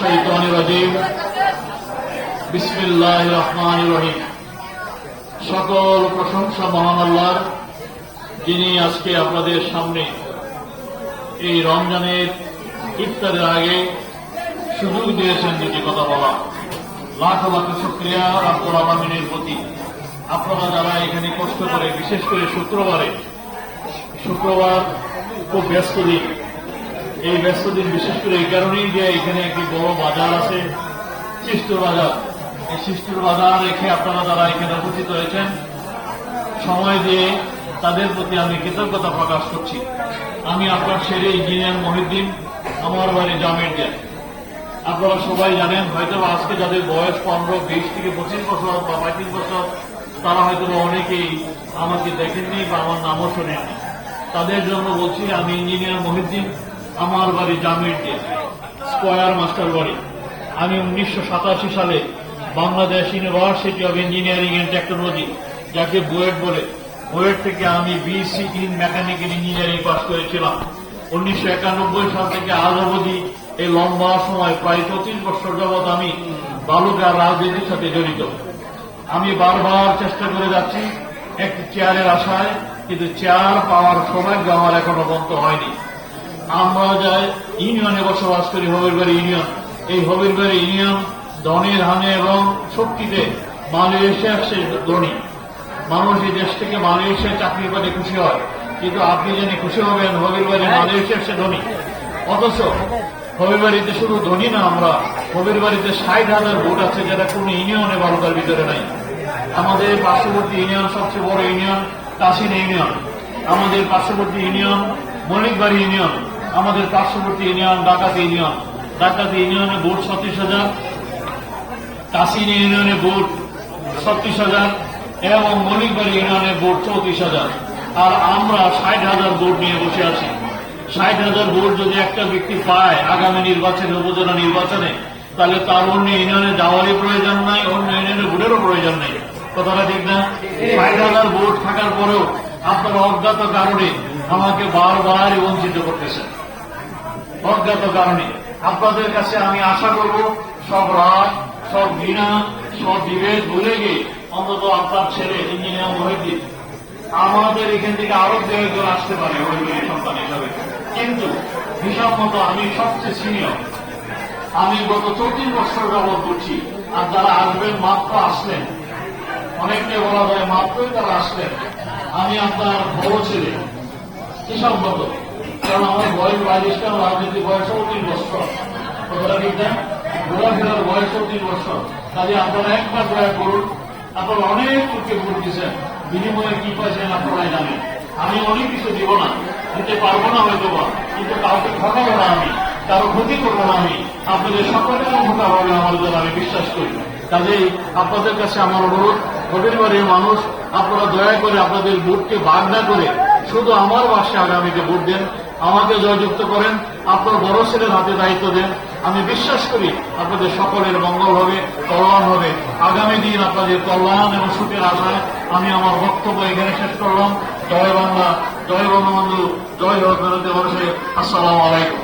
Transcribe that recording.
الشيطان الرجيم بسم الله الرحمن الرحيم সকল প্রশংসা মহান আল্লাহর, যিনি আজকে আপনাদের সামনে এই রমজানের ইফতারের আগে সুযোগ দিয়েছেন দুটি কথা বলা। লাখ লাখ শুকরিয়া রব্বুল আলামিনের প্রতি। আপনারা যারা এখানে কষ্ট করে, বিশেষ করে শুক্রবার খুব ব্যস্ত দিন। এই ব্যস্ত দিন বিশেষ করে এই কারণেই যে এখানে একটি বড় বাজার আছে, সৃষ্টির বাজার। এই সৃষ্টির বাজার রেখে আপনারা যারা এখানে উপস্থিত হয়েছেন, সময় দিয়ে তাদের প্রতি আমি কৃতজ্ঞতা প্রকাশ করছি। আমি আপনার ছেলে ইঞ্জিনিয়ার মহিউদ্দিন, আমার বাড়ি জামিরদিয়া। আপনারা সবাই জানেন, হয়তো আজকে যাদের বয়স 15, 20 থেকে 25 বছর বা 35 বছর, তারা হয়তো অনেকেই আমাকে দেখেননি বা আমার নামও শোনেননি। তাদের জন্য বলছি, আমি ইঞ্জিনিয়ার মহিউদ্দিন, আমার বাড়ি জামিরদিয়া, স্কয়ার মাস্টার বাড়ি। আমি 1987 সালে Bangladesh university of engineering and technology, যাকে বুয়েট বলে, বুয়েট থেকে আমি BSc in mechanical engineering pass করেছিলাম। 1991 সাল থেকে আজ অবধি এই লম্বা সময়, প্রায় 25 বছর যাবৎ আমি বালুকার রাজনীতির সাথে জড়িত। আমি বারবার চেষ্টা করে যাচ্ছি একটি চেয়ারের আশায়, কিন্তু চেয়ার পাওয়ার সৌভাগ্য আমার এখনো বন্ধ হয়নি। আমরা যাই ইউনিয়নে বসবাস করি, হবিরবাড়ি ইউনিয়ন। এই হবিরবাড়ি ইউনিয়ন ধনে ধানে এবং শক্তিতে মালয়েশিয়ার সে ধনী মানুষ। এই দেশ থেকে মালয়েশিয়ায় চাকরি করে খুশি হয়, কিন্তু আপনি জেনে খুশি হবেন হবিরবাড়ি মালয়েশিয়ার সে ধনী। অথচ হবিরবাড়িতে শুধু ধনী না, আমরা হবিরবাড়িতে 60,000 ভোট আছে, যেটা কোন ইউনিয়নে বালুকার ভিতরে নাই। আমাদের পার্শ্ববর্তী ইউনিয়ন, সবচেয়ে বড় ইউনিয়ন কাশিন ইউনিয়ন। আমাদের পার্শ্ববর্তী ইউনিয়ন মনিকবাড়ি ইউনিয়ন। আমাদের পার্শ্ববর্তী ইউনিয়ন ডাকাতি ইউনিয়ন। ডাকাতি ইউনিয়নে ভোট 36,000, কাশিন ইউনিয়নে ভোট 36,000 এবং মনিকবাড়ি ইউনিয়নে ভোট 34,000। আর আমরা 60,000 ভোট নিয়ে বসে আছি। 60,000 ভোট যদি একটা ব্যক্তি পায় আগামী নির্বাচনে, উপজেলা নির্বাচনে, তাহলে তার অন্য ইউনিয়নে যাওয়ারই প্রয়োজন নাই, অন্য ইউনিয়নে ভোটেরও প্রয়োজন নেই। কথাটা ঠিক না? 60,000 ভোট থাকার পরেও আপনারা অজ্ঞাত কারণে আমাকে বারবার বঞ্চিত করতেছেন। অজ্ঞাত কারণে আপনাদের কাছে আমি আশা করব, সব রাগ, সব ঘৃণা, সব বিভেদ ভুলে গিয়ে অন্তত আপনার ছেলে ইঞ্জিনিয়ার মহিউদ্দিন, আমাদের এখান থেকে আরো কয়েকজন আসতে পারে ওই সন্তান হিসাবে, কিন্তু হিসাব মতো আমি সবচেয়ে সিনিয়র। আমি গত 34 বছর যাবৎ করছি। আর যারা আসবেন, মাত্র আসলেন, অনেককে বলা যায় মাত্রই তারা আসলেন। আমি আপনার বড় ছেলে হিসাব মতো, কারণ আমার বয়স 22টা, রাজনীতি বয়সও 3 বছর। কথাটা ঠিক না? ঘোরাফেরার বয়সও 3 বছর। কাজে আপনারা একবার দয়া করুন। আপনারা অনেক লোককে ভোট দিচ্ছেন, বিনিময়ে কি পাইছেন আপনারাই জানেন। আমি অনেক কিছু দিব না, দিতে পারবো না হয়তো বা, কিন্তু কাউকে ঠকাবো না আমি, কারো ক্ষতি করবো না আমি। আপনাদের সকলের উপকার হবে আমার জন্য, আমি বিশ্বাস করি। কাজেই আপনাদের কাছে আমার অনুরোধ, হবিরবাড়ির মানুষ, আপনারা দয়া করে আপনাদের ভোটকে ভাগ না করে শুধু আমার বাসায় আগামীতে ভোট দেন, আমাকে জয়যুক্ত করেন, আপনার বড় ছেলের হাতে দায়িত্ব দেন। আমি বিশ্বাস করি আপনাদের সকলের মঙ্গল হবে, কল্যাণ হবে। আগামী দিন আপনাদের কল্যাণ এবং সুখের আশায় আমি আমার বক্তব্য এখানে শেষ করলাম। জয় বাংলা, জয় বঙ্গবন্ধু, জয় জগৎ। আসসালামু আলাইকুম।